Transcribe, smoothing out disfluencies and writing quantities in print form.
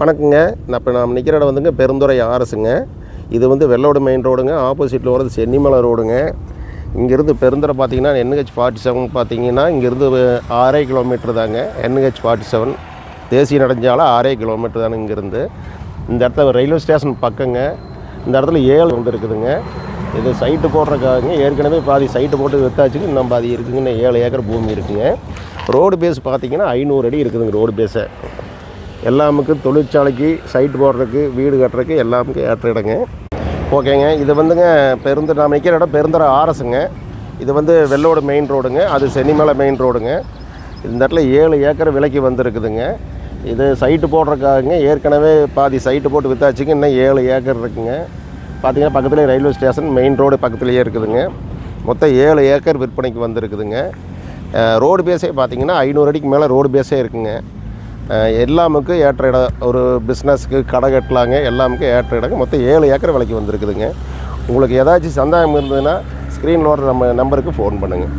வணக்கங்க. இப்போ நாம் நிற்கிற இடம் வந்துங்க பெருந்துறை ஆர்எஸுங்க. இது வந்து வெள்ளோடு மெயின் ரோடுங்க. ஆப்போசிட்டில் வரது சென்னிமலை ரோடுங்க. இங்கேருந்து பெருந்துறை பார்த்தீங்கன்னா NH47 பார்த்தீங்கன்னா இங்கேருந்து 6 கிலோமீட்டர் தாங்க. NH47 தேசிய நெடுஞ்சாலை 6 கிலோமீட்டர் தானே இங்கேருந்து. இந்த இடத்துல ரயில்வே ஸ்டேஷன் பக்கங்க. இந்த இடத்துல 7 வந்து இருக்குதுங்க. இது சைட்டு போடுறதுக்காகங்க. ஏற்கனவே பாதி சைட்டு போட்டு விற்றாச்சுங்க. இன்னும் பாதி இருக்குங்க. இன்னும் 7 ஏக்கர் பூமி இருக்குங்க. ரோடு பேஸ் பார்த்தீங்கன்னா 500 அடி இருக்குதுங்க. ரோடு பேஸை எல்லாமுக்கு தொழிற்சாலைக்கு சைட்டு போடுறதுக்கு வீடு கட்டுறதுக்கு எல்லாமுக்கும் ஏற்ற இடங்க. ஓகேங்க. இது வந்துங்க நாம் நிற்கிற இடம் பெருந்துறை ஆர்எஸுங்க. இது வந்து வெள்ளோடு மெயின் ரோடுங்க. அது சென்னிமலை மெயின் ரோடுங்க. இந்த இடத்துல 7 ஏக்கர் விலைக்கு வந்துருக்குதுங்க. இது சைட்டு போடுறதுக்காகங்க. ஏற்கனவே பாதி சைட்டு போட்டு விற்றாச்சுங்க. இன்னும் 7 ஏக்கர் இருக்குங்க. பார்த்திங்கன்னா பக்கத்துலேயே ரயில்வே ஸ்டேஷன் மெயின் ரோடு பக்கத்துலேயே இருக்குதுங்க. மொத்தம் 7 ஏக்கர் விற்பனைக்கு வந்துருக்குதுங்க. ரோடு பேஸே பார்த்திங்கன்னா 500 அடிக்கு மேலே ரோடு பேஸே இருக்குங்க. எல்லாமுக்கும் ஏற்ற இடம். ஒரு பிஸ்னஸுக்கு கடை கட்டலாங்க. எல்லாமுக்கும் ஏற்ற இடங்க. மொத்தம் 7 ஏக்கர் விலைக்கு வந்துருக்குதுங்க. உங்களுக்கு ஏதாச்சும் சந்தேகம் இருந்ததுன்னா ஸ்க்ரீனில் வர நம்ம நம்பருக்கு ஃபோன் பண்ணுங்கள்.